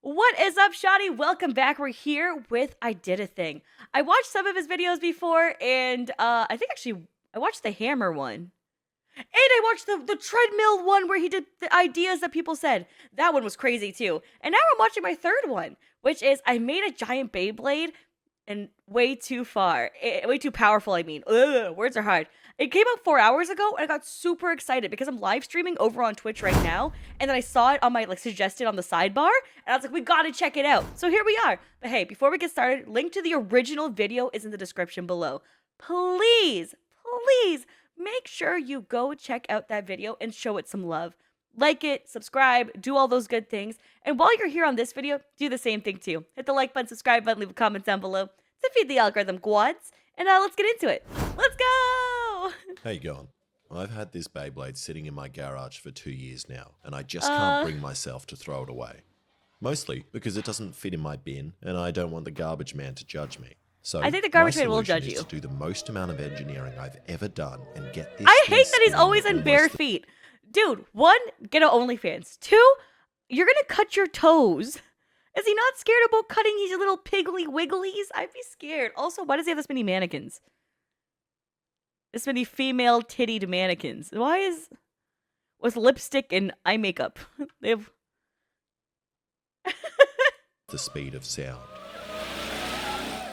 What is up, Shoddy? Welcome back. We're here with Ididathing. I watched some of his videos before, and I think actually I watched the hammer one. And I watched the treadmill one where he did the ideas that people said. That one was crazy too. And now I'm watching my third one, which is I made a giant Beyblade and way too powerful, I mean. Ugh, words are hard. It came out 4 hours ago, and I got super excited because I'm live streaming over on Twitch right now, and then I saw it on my suggested on the sidebar, and I was like, we gotta check it out. So here we are. But hey, before we get started, link to the original video is in the description below. Please, please make sure you go check out that video and show it some love. Like it, subscribe, do all those good things. And while you're here on this video, do the same thing too. Hit the like button, subscribe button, leave a comment down below to feed the algorithm, quads. And let's get into it. Let's go! How you going? I've had this Beyblade sitting in my garage for 2 years now, and I just can't bring myself to throw it away. Mostly because it doesn't fit in my bin, and I don't want the garbage man to judge me. So I think the garbage man will judge you. To do the most amount of engineering I've ever done and get this. I hate that he's always in bare feet. Dude, 1, get an OnlyFans. 2, you're gonna cut your toes. Is he not scared about cutting his little piggly wigglies? I'd be scared. Also, why does he have this many mannequins? This many female tittied mannequins. Why is... with lipstick and eye makeup? They have... the speed of sound.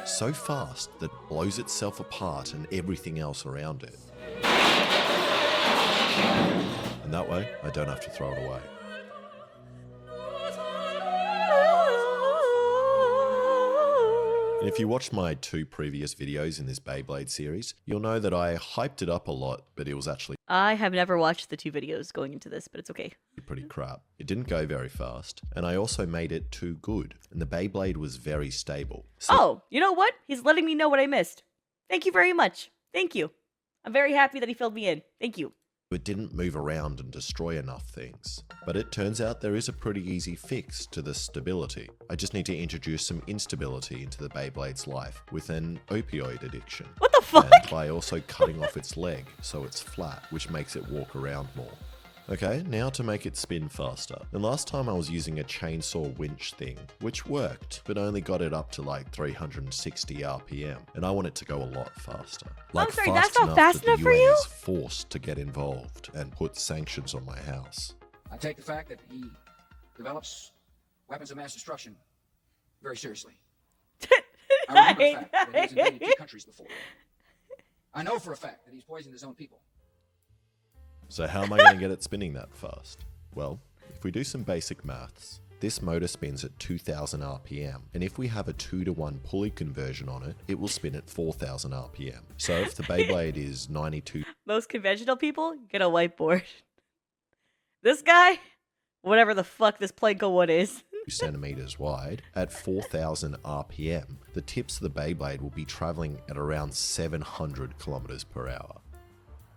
So fast that it blows itself apart and everything else around it. And that way, I don't have to throw it away. And if you watched my 2 previous videos in this Beyblade series, you'll know that I hyped it up a lot, but it was actually... I have never watched the 2 videos going into this, but it's okay. Pretty crap. It didn't go very fast, and I also made it too good, and the Beyblade was very stable. So you know what? He's letting me know what I missed. Thank you very much. Thank you. I'm very happy that he filled me in. Thank you. It didn't move around and destroy enough things. But it turns out there is a pretty easy fix to the stability. I just need to introduce some instability into the Beyblade's life with an opioid addiction. What the fuck? And by also cutting off its leg so it's flat, which makes it walk around more. Okay, now to make it spin faster. And last time I was using a chainsaw winch thing, which worked, but only got it up to like 360 RPM. And I want it to go a lot faster. Like, I'm sorry, that's not fast enough for you? is forced to get involved and put sanctions on my house. I take the fact that he develops weapons of mass destruction very seriously. I remember the fact that he's invaded 2 countries before. I know for a fact that he's poisoned his own people. So how am I going to get it spinning that fast? Well, if we do some basic maths, this motor spins at 2000 RPM, and if we have a 2-to-1 pulley conversion on it, it will spin at 4000 RPM. So if the Beyblade is 92... Most conventional people get a whiteboard. This guy, whatever the fuck this Planko one is. centimeters wide, at 4000 RPM, the tips of the Beyblade will be traveling at around 700 kilometers per hour.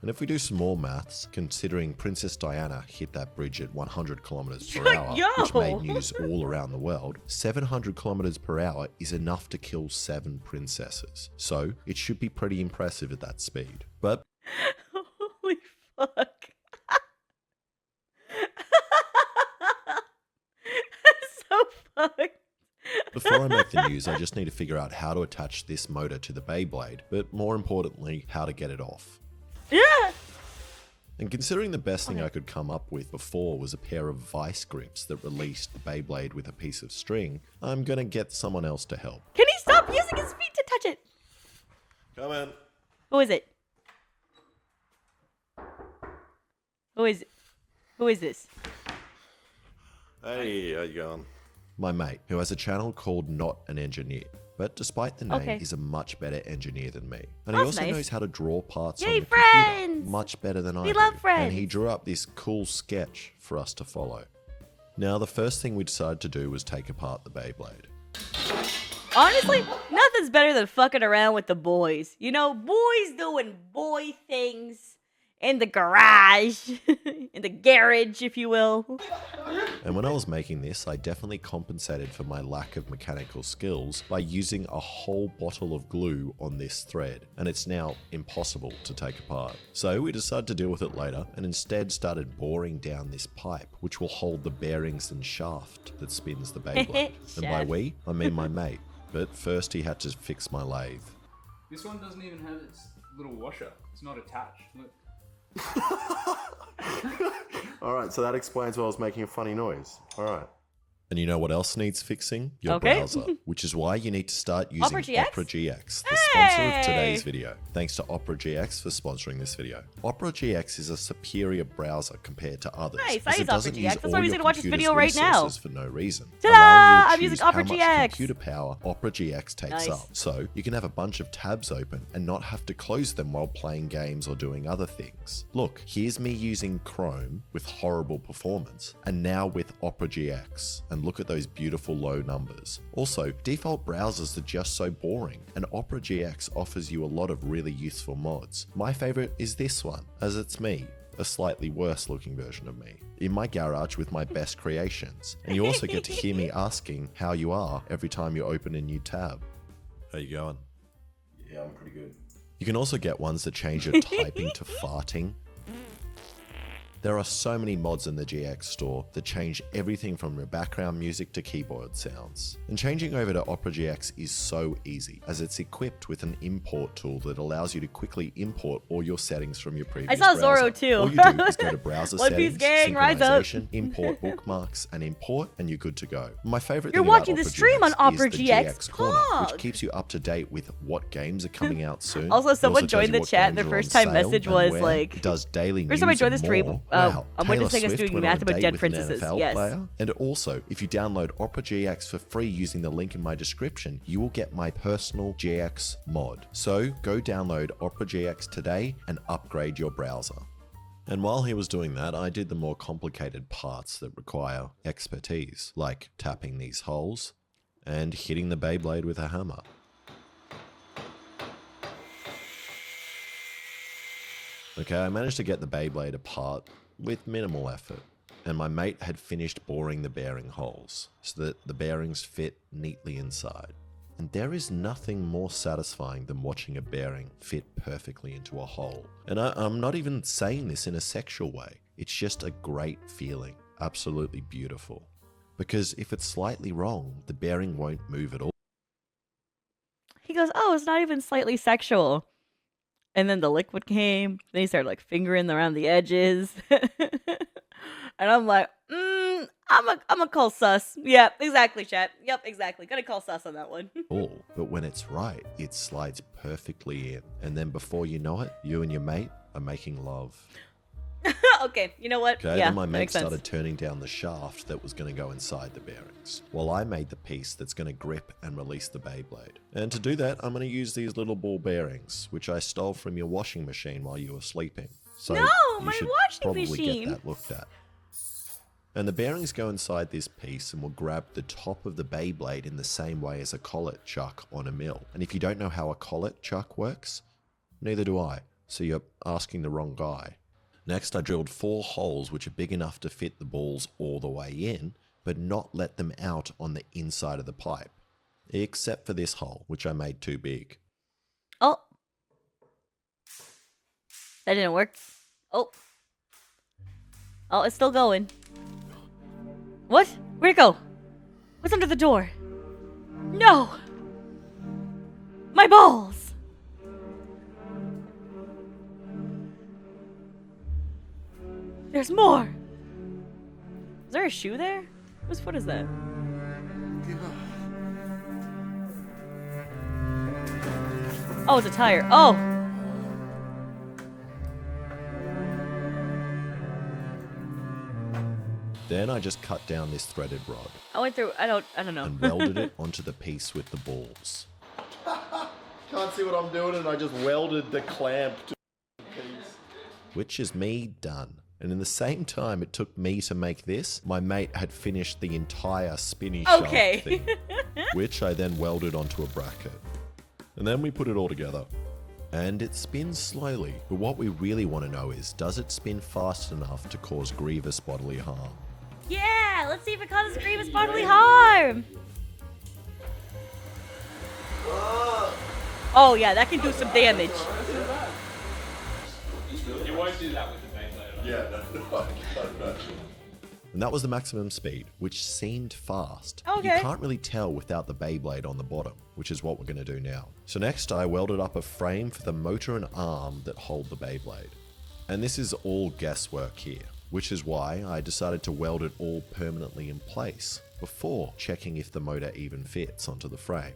And if we do some more maths, considering Princess Diana hit that bridge at 100 kilometers per hour, which made news all around the world, 700 kilometers per hour is enough to kill 7 princesses. So it should be pretty impressive at that speed. But holy fuck. That's so fucked. Before I make the news, I just need to figure out how to attach this motor to the Beyblade, but more importantly, how to get it off. Yeah. And considering the best thing I could come up with before was a pair of vice grips that released the Beyblade with a piece of string, I'm gonna get someone else to help. Can he stop using his feet to touch it? Come in. Who is it? Who is it? Who is this? Hey, how you going? My mate, who has a channel called Not an Engineer. But despite the name, he's a much better engineer than me. And he also knows how to draw parts on the computer much better than I do. Love friends. And he drew up this cool sketch for us to follow. Now, the first thing we decided to do was take apart the Beyblade. Honestly, nothing's better than fucking around with the boys. You know, boys doing boy things. in the garage, in the garage, if you will. And when I was making this, I definitely compensated for my lack of mechanical skills by using a whole bottle of glue on this thread, and it's now impossible to take apart. So we decided to deal with it later, and instead started boring down this pipe, which will hold the bearings and shaft that spins the Beyblade. And by we, I mean my mate. But first he had to fix my lathe. This one doesn't even have its little washer. It's not attached. Look. Alright, so that explains why I was making a funny noise. Alright. And you know what else needs fixing? Your Okay. browser, which is why you need to start using Opera GX? Opera GX, the sponsor of Hey! today's video. Thanks to Opera GX for sponsoring this video. Opera GX is a superior browser compared to others. Nice, I as use it doesn't Opera use GX. That's all why I'm your using to watch this computer's video right now. resources for no reason. Ta-da! Allowing I'm you to using choose how Opera much GX. computer power Opera GX takes Nice. up. So you can have a bunch of tabs open and not have to close them while playing games or doing other things. Look, here's me using Chrome with horrible performance, and now with Opera GX. And look at those beautiful low numbers. Also, default browsers are just so boring, and Opera GX offers you a lot of really useful mods. My favorite is this one, as it's me, a slightly worse looking version of me, in my garage with my best creations. And you also get to hear me asking how you are every time you open a new tab. How you going? Yeah, I'm pretty good. You can also get ones that change your typing to farting. There are so many mods in the GX store that change everything from your background music to keyboard sounds. And changing over to Opera GX is so easy, as it's equipped with an import tool that allows you to quickly import all your settings from your previous saw browser. Zorro too. All you do is go to browser One Piece settings, gang, rise up. synchronization, import bookmarks, and import, and you're good to go. My favorite You're thing about watching the Opera stream on GX Opera is the GX GX Corner, Talk. which keeps you up to date with what games are coming out soon. Also, It someone tells joined you the what chat. games Their are on first time sale message and was where. like, It does daily first news time I joined and the stream, more. I'm Taylor witnessing us Swift doing went math on a about date dead with an princesses, NFL yes. player. And also, if you download Opera GX for free using the link in my description, you will get my personal GX mod. So go download Opera GX today and upgrade your browser. And while he was doing that, I did the more complicated parts that require expertise, like tapping these holes and hitting the Beyblade with a hammer. Okay, I managed to get the Beyblade apart with minimal effort, and my mate had finished boring the bearing holes so that the bearings fit neatly inside. And there is nothing more satisfying than watching a bearing fit perfectly into a hole. And I'm not even saying this in a sexual way. It's just a great feeling, absolutely beautiful. Because if it's slightly wrong, the bearing won't move at all. He goes, oh, it's not even slightly sexual. And then the liquid came. Then he started like fingering around the edges. And I'm like, I'm a call sus. Yep, exactly, chat. Yep, exactly. Gonna call sus on that one. All, but when it's right, it slides perfectly in. And then before you know it, you and your mate are making love. Okay, you know what? Okay, Yeah, then my that mate makes sense. started turning down the shaft that was going to go inside the bearings, while I made the piece that's going to grip and release the Beyblade. And to do that, I'm going to use these little ball bearings, which I stole from your washing machine while you were sleeping. So No, you my should washing probably machine. get that looked at. And the bearings go inside this piece and will grab the top of the Beyblade in the same way as a collet chuck on a mill. And if you don't know how a collet chuck works, neither do I, so you're asking the wrong guy. Next, I drilled 4 holes which are big enough to fit the balls all the way in, but not let them out on the inside of the pipe. Except for this hole, which I made too big. Oh. That didn't work. Oh. Oh, it's still going. What? Where'd it go? What's under the door? No! My balls! There's more! Is there a shoe there? Whose foot is that? Oh, it's a tire. Oh! Then I just cut down this threaded rod I went through, I don't know. and welded it onto the piece with the balls. Can't see what I'm doing, and I just welded the clamp to the piece. Which is me done. And in the same time it took me to make this, my mate had finished the entire spinny Okay. shaft thing, which I then welded onto a bracket. And then we put it all together. And it spins slowly, but what we really want to know is, does it spin fast enough to cause grievous bodily harm? Yeah, let's see if it causes grievous bodily harm. Oh yeah, that can do some damage. You won't do that with the Beyblade. Yeah, and that was the maximum speed, which seemed fast. Okay. You can't really tell without the Beyblade on the bottom, which is what we're going to do now. So next I welded up a frame for the motor and arm that hold the Beyblade. And this is all guesswork here, which is why I decided to weld it all permanently in place before checking if the motor even fits onto the frame.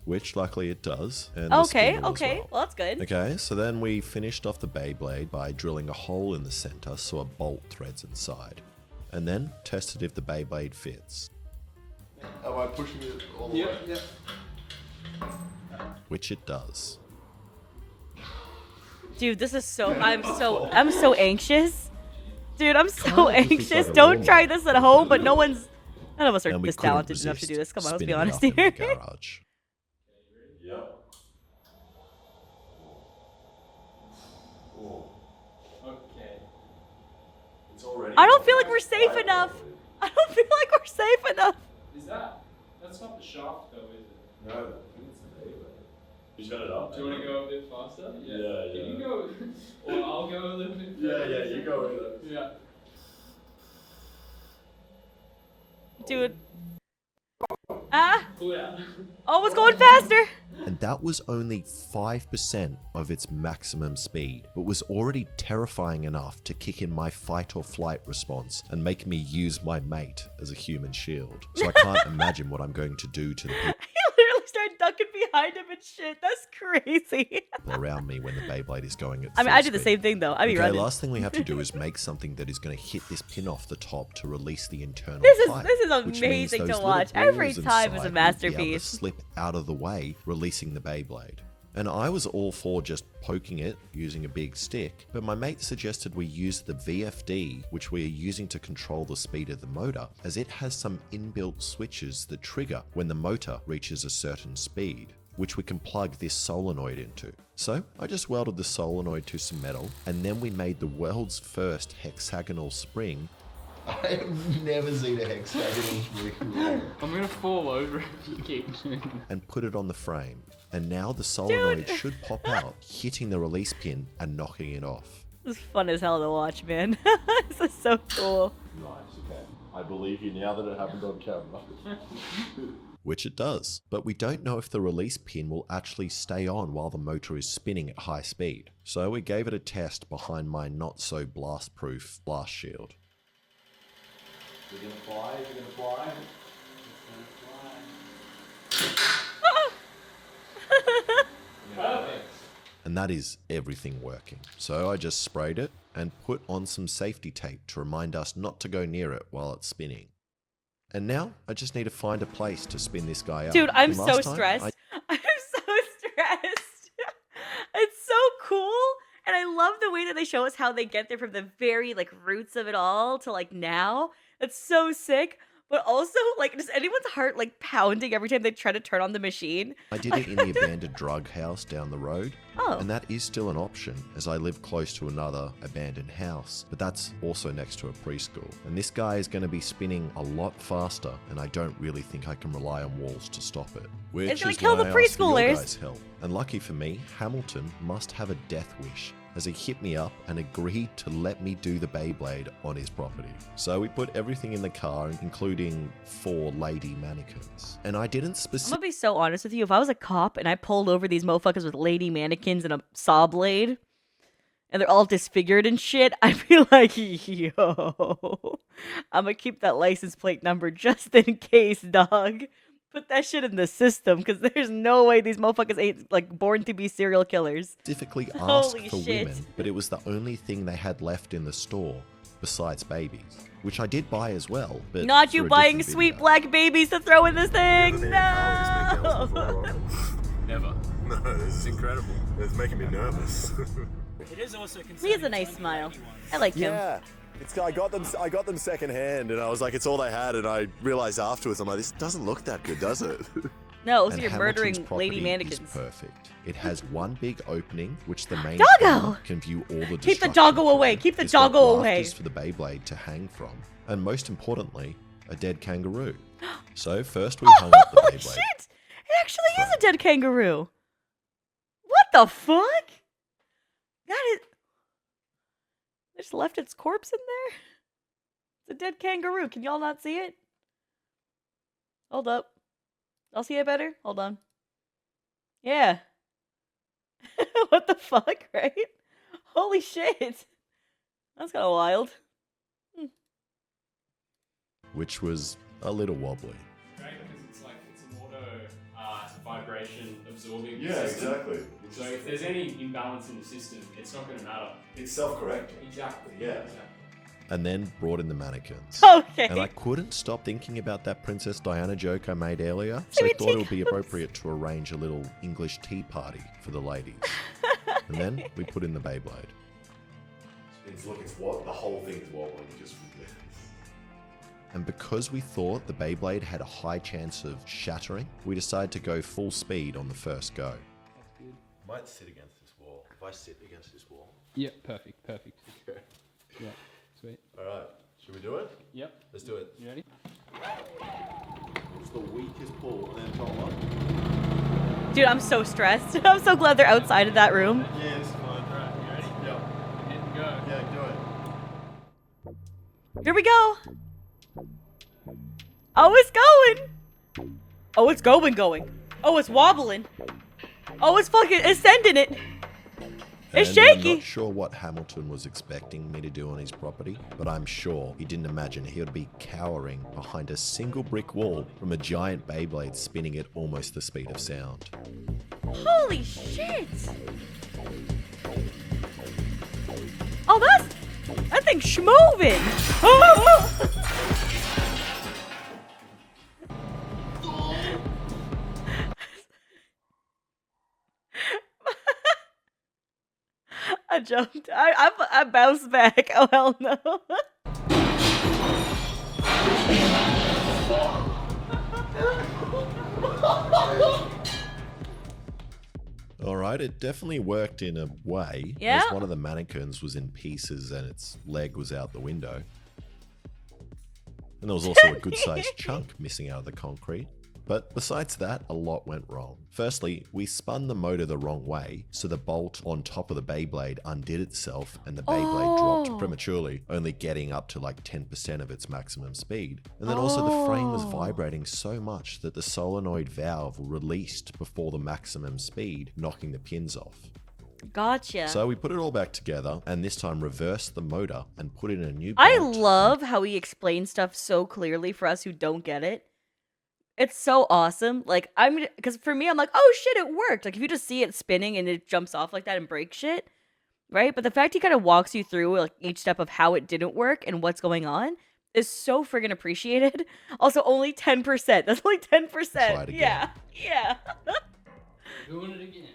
Which luckily it does. And the Okay, spindle as okay, well that's good. Okay, so then we finished off the Beyblade by drilling a hole in the center so a bolt threads inside. And then tested if the Beyblade fits. Am I pushing it all the way? Yeah. Which it does. Dude, this is so I'm so anxious. Dude, I'm so Kinda looks anxious. like a Don't normal. try this at home, but none of us are And we this couldn't talented enough to do this. resist Come on, let's be spinning it honest up in the here. garage. Yep. Oh, Okay. it's already. I don't feel like we're safe enough. I don't feel like we're safe enough. That's not the shaft though, is it? No, I think it's the Beyblade. You got it up. Do you want to go a bit faster? Yeah, Can yeah. you go, or I'll go a little bit Yeah, yeah, you go with it. Yeah. Dude. Ah, Pull it out. oh, it's going faster. And that was only 5% of its maximum speed, but was already terrifying enough to kick in my fight or flight response and make me use my mate as a human shield. So I can't imagine what I'm going to do to the people He literally started ducking behind him and shit. That's crazy. around me when the Beyblade is going at I mean, full I do the speed. same thing though. I be Okay, running. last thing we have to do is make something that is going to hit this pin off the top to release the internal This is pipe, amazing which means to those little watch. Every balls time is a inside will be able to masterpiece. slip out of the way, releasing the Beyblade. And I was all for just poking it using a big stick, but my mate suggested we use the VFD, which we are using to control the speed of the motor, as it has some inbuilt switches that trigger when the motor reaches a certain speed, which we can plug this solenoid into. So I just welded the solenoid to some metal, and then we made the world's first hexagonal spring I have never seen a hexagonal spring. I'm gonna fall over if you keep doing that. and put it on the frame. And now the solenoid Dude. should pop out, hitting the release pin and knocking it off. This is fun as hell to watch, man. This is so cool. Nice, okay. I believe you now that it happened on camera. Which it does. But we don't know if the release pin will actually stay on while the motor is spinning at high speed. So we gave it a test behind my not so blast-proof blast shield. You're gonna fly, you're gonna fly. Perfect. And that is everything working. So I just sprayed it and put on some safety tape to remind us not to go near it while it's spinning. And now I just need to find a place to spin this guy out. Dude, I'm And so last time, stressed. I'm so stressed. It's so cool. And I love the way that they show us how they get there from the very like roots of it all to like now. That's so sick. But also, like, does anyone's heart like pounding every time they try to turn on the machine? I did it in the abandoned drug house down the road. Oh. And that is still an option, as I live close to another abandoned house, but that's also next to a preschool. And this guy is going to be spinning a lot faster, and I don't really think I can rely on walls to stop it. Which It's gonna is kill why the I asked for your preschoolers. guys' help. And lucky for me, Hamilton must have a death wish, as he hit me up and agreed to let me do the Beyblade on his property. So we put everything in the car, including 4 lady mannequins. And I didn't I'm specifically gonna be so honest with you. If I was a cop and I pulled over these motherfuckers with lady mannequins and a saw blade, and they're all disfigured and shit, I'd be like, yo, I'm gonna keep that license plate number just in case, dog. Put that shit in the system, because there's no way these motherfuckers ain't like born to be serial killers. specifically asked Holy for shit. women, but it was the only thing they had left in the store besides babies, which I did buy as well. But Not for you a buying different sweet video. black babies to throw in this thing. No. Never. No, this is incredible. It's making me nervous. It is also He has a nice smile. I like him. Yeah. I got them second hand and I was like, it's all they had, and I realized afterwards, I'm like, this doesn't look that good, does it? No, so And you're Hamilton's murdering property lady is mannequins. perfect. It has one big opening, which the main Doggo! camera can view all the Keep the destruction doggo through. away. Keep the It's got doggo away. rafters for the Beyblade to hang from. And most importantly, a dead kangaroo. So first we hung up the Holy Beyblade. shit! It actually is a dead kangaroo. What the fuck? That is... They just left its corpse in there? It's a dead kangaroo. Can y'all not see it? Hold up. I'll see it better. Hold on. Yeah. What the fuck, right? Holy shit. That's kind of wild. Which was a little wobbly. Right? Because it's an auto vibration absorbing Yeah, system. exactly. So if there's any imbalance in the system, it's not going to matter. It's self-correcting. Exactly. Yeah. Exactly. And then brought in the mannequins. Okay. And I couldn't stop thinking about that Princess Diana joke I made earlier, so So I we thought it would take be those. appropriate to arrange a little English tea party for the ladies. And then we put in the Beyblade. It's what the whole thing is wobbling just from this. And because we thought the Beyblade had a high chance of shattering, we decided to go full speed on the first go. Might sit against this wall. If I sit against this wall. Yep, perfect. Okay. Yeah, sweet. Alright. Should we do it? Yep. Let's do it. You ready? It's the weakest pull and then top one. Dude, I'm so stressed. I'm so glad they're outside of that room. Yeah, this is fine. Alright, you ready? Yeah. Hit and go. Yeah, do it. Here we go. Oh, it's going. Oh, it's going. Oh, it's wobbling. Oh, it's fucking, it's sending it. It's And I'm shaky. not sure what Hamilton was expecting me to do on his property, but I'm sure he didn't imagine he would be cowering behind a single brick wall from a giant Beyblade spinning at almost the speed of sound. Holy shit. Oh, that thing's schmoving. Oh. I jumped. I bounced back. Oh, hell no. Alright, it definitely worked in a way, Yeah. as one of the mannequins was in pieces and its leg was out the window. And there was also a good sized chunk missing out of the concrete. But besides that, a lot went wrong. Firstly, we spun the motor the wrong way, so the bolt on top of the Beyblade undid itself and the Beyblade dropped prematurely, only getting up to like 10% of its maximum speed. And then also the frame was vibrating so much that the solenoid valve released before the maximum speed, knocking the pins off. Gotcha. So we put it all back together and this time reversed the motor and put in a new I bolt. love how he explains stuff so clearly for us who don't get it. It's so awesome. Like, because for me, I'm like, oh shit, it worked. Like, if you just see it spinning and it jumps off like that and breaks shit, right? But the fact he kind of walks you through like each step of how it didn't work and what's going on is so friggin' appreciated. Also, only 10%. That's only 10%. Try it again. Yeah. Doing it again.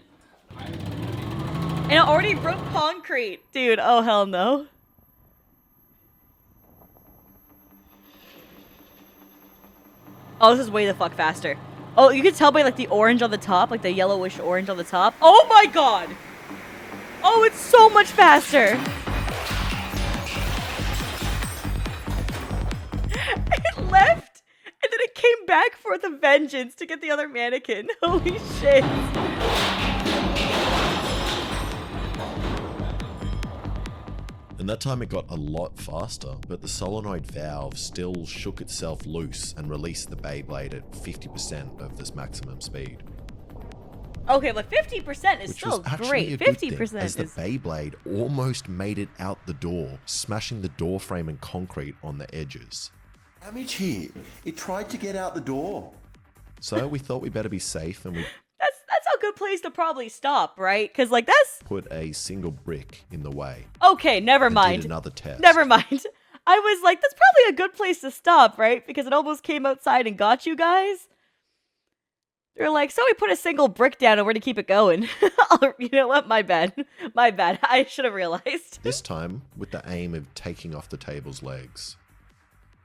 And it already broke concrete. Dude, oh hell no. Oh, this is way the fuck faster. Oh, you can tell by like the orange on the top, like the yellowish orange on the top. Oh my god! Oh, it's so much faster! It left, and then it came back for the vengeance to get the other mannequin. Holy shit. And that time it got a lot faster, but the solenoid valve still shook itself loose and released the Beyblade at 50% of this maximum speed. Okay, but 50% is Which still was actually great. a good 50% thing, as the is... Beyblade almost made it out the door, smashing the door frame and concrete on the edges. Damage here. It tried to get out the door. So we thought we better be safe and we That's a good place to probably stop, right? Because, like, that's... put a single brick in the way. Okay, never And mind. did another test. Never mind. I was like, that's probably a good place to stop, right? Because it almost came outside and got you guys. They're like, so we put a single brick down and where to keep it going. You know what? My bad. My bad. I should have realized. This time with the aim of taking off the table's legs.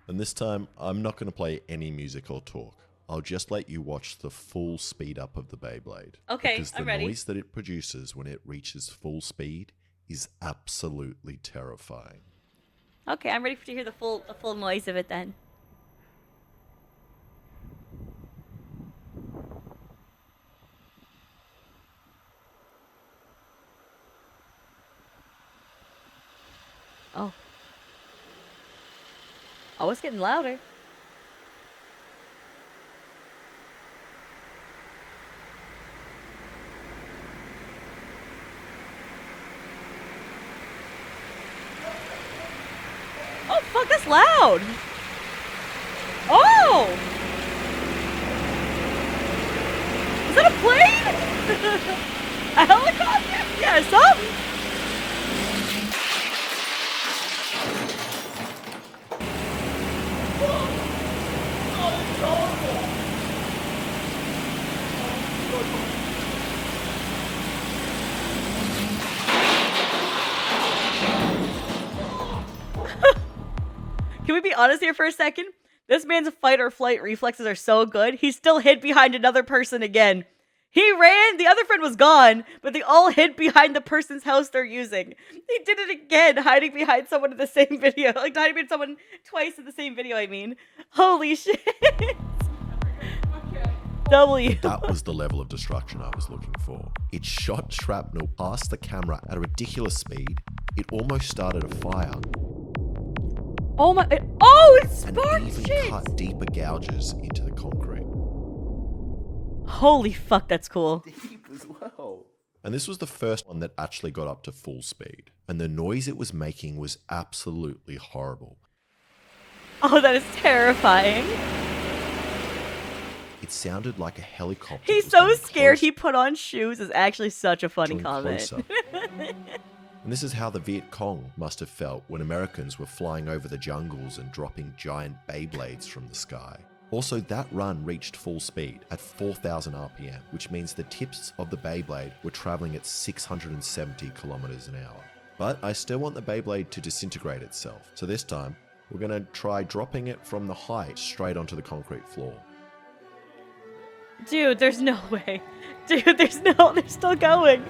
And this time, I'm not going to play any music or talk. I'll just let you watch the full speed up of the Beyblade. Okay, because the I'm ready. noise that it produces when it reaches full speed is absolutely terrifying. Okay, I'm ready to hear the full noise of it then. Oh. Oh, it's getting louder. Oh, fuck, that's loud. Oh! Is that a plane? A helicopter? Yeah, something. Can we be honest here for a second? This man's fight or flight reflexes are so good, he still hid behind another person again. He ran, the other friend was gone, but they all hid behind the person's house they're using. He did it again, hiding behind someone in the same video. Like, hiding behind someone twice in the same video, I mean. Holy shit. W. That was the level of destruction I was looking for. It shot shrapnel past the camera at a ridiculous speed. It almost started a fire. Oh my, oh, it And sparked even shit. cut deeper gouges into the concrete. Holy fuck, that's cool. Deep as well. And this was the first one that actually got up to full speed. And the noise it was making was absolutely horrible. Oh, that is terrifying. It sounded like a helicopter. He's was so getting scared close, he put on shoes is actually such a funny drawing comment. closer. And this is how the Viet Cong must have felt when Americans were flying over the jungles and dropping giant Beyblades from the sky. Also, that run reached full speed at 4,000 RPM, which means the tips of the Beyblade were traveling at 670 kilometers an hour. But I still want the Beyblade to disintegrate itself, so this time we're going to try dropping it from the height straight onto the concrete floor. Dude, there's no way. Dude, they're still going.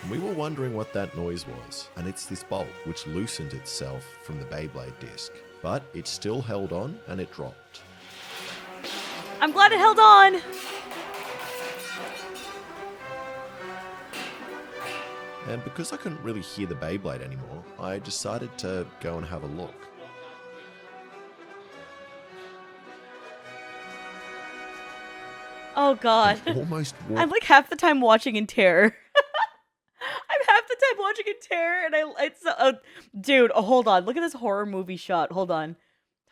We were wondering what that noise was, and it's this bolt which loosened itself from the Beyblade disc. But it still held on and it dropped. I'm glad it held on. And because I couldn't really hear the Beyblade anymore, I decided to go and have a look. Oh god. And almost I'm walked like half the time watching in terror. I'm half the time watching in terror, and dude. Oh, hold on. Look at this horror movie shot. Hold on.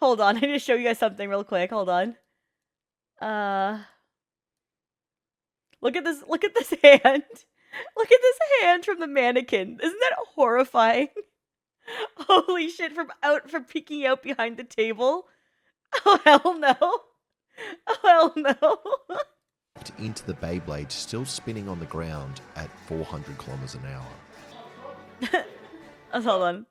I need to show you guys something real quick. Hold on. Look at this. Look at this hand. Look at this hand from the mannequin. Isn't that horrifying? Holy shit! From peeking out behind the table. Oh hell no. Oh hell no. into the Beyblade, still spinning on the ground at 400 kilometers an hour. Hold on.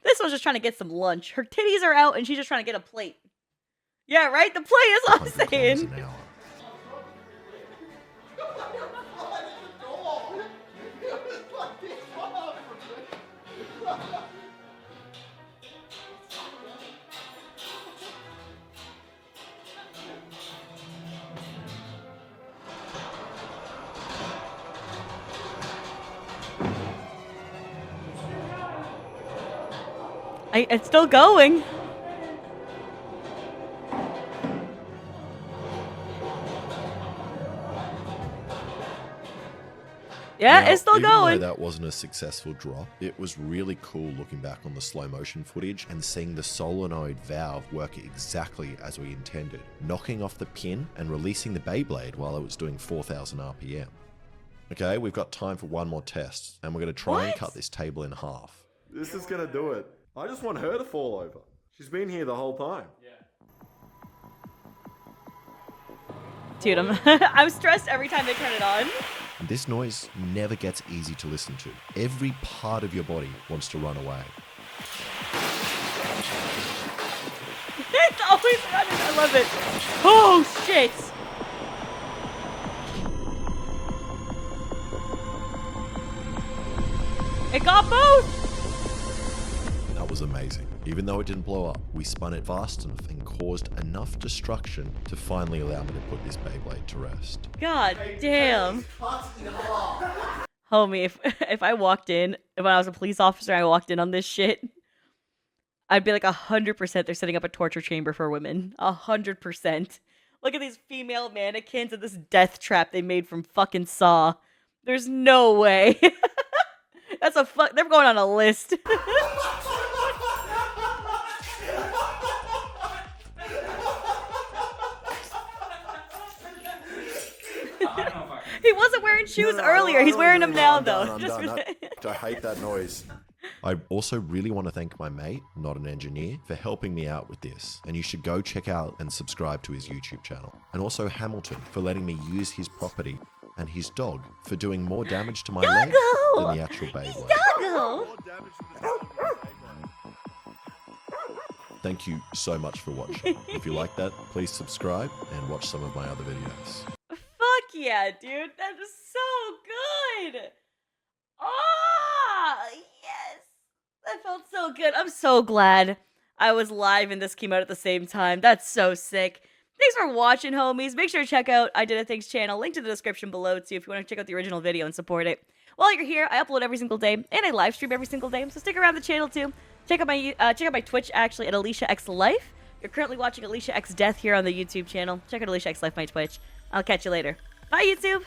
This one's just trying to get some lunch. Her titties are out, and she's just trying to get a plate. Yeah, right? The plate is what I'm 100 kilometers saying. an hour. It's still going. Yeah, Now, it's still even going. though that wasn't a successful drop, it was really cool looking back on the slow motion footage and seeing the solenoid valve work exactly as we intended, knocking off the pin and releasing the Beyblade while it was doing 4,000 RPM. Okay, we've got time for one more test, and we're going to try and What? cut this table in half. This is gonna do it. I just want her to fall over. She's been here the whole time. Dude, I'm I'm stressed every time they turn it on. And this noise never gets easy to listen to. Every part of your body wants to run away. It's always running. I love it. Oh, shit. It got both. That was amazing. Even though it didn't blow up, we spun it fast enough and caused enough destruction to finally allow me to put this Beyblade to rest. God damn. Homie, if I walked in, when I was a police officer, I walked in on this shit, I'd be like 100% they're setting up a torture chamber for women. 100%. Look at these female mannequins and this death trap they made from fucking Saw. There's no way. That's they're going on a list. He wasn't wearing shoes earlier. He's wearing them now, though. I'm done. I hate that noise. I also really want to thank my mate, not an engineer, for helping me out with this. And you should go check out and subscribe to his YouTube channel. And also Hamilton for letting me use his property. And his dog for doing more damage to my leg than the actual Beyblade. Doggo! Thank you so much for watching. If you like that, please subscribe and watch some of my other videos. Fuck yeah, dude. That is so good. Ah, yes. That felt so good. I'm so glad I was live and this came out at the same time. That's so sick. Thanks for watching, homies. Make sure to check out Ididathing's channel. Link to the description below, too, if you want to check out the original video and support it. While you're here, I upload every single day, and I live stream every single day, so stick around the channel, too. Check out my Twitch, actually, at Aliciaxlife. You're currently watching Aliciaxdeath here on the YouTube channel. Check out Aliciaxlife, my Twitch. I'll catch you later. Bye, YouTube!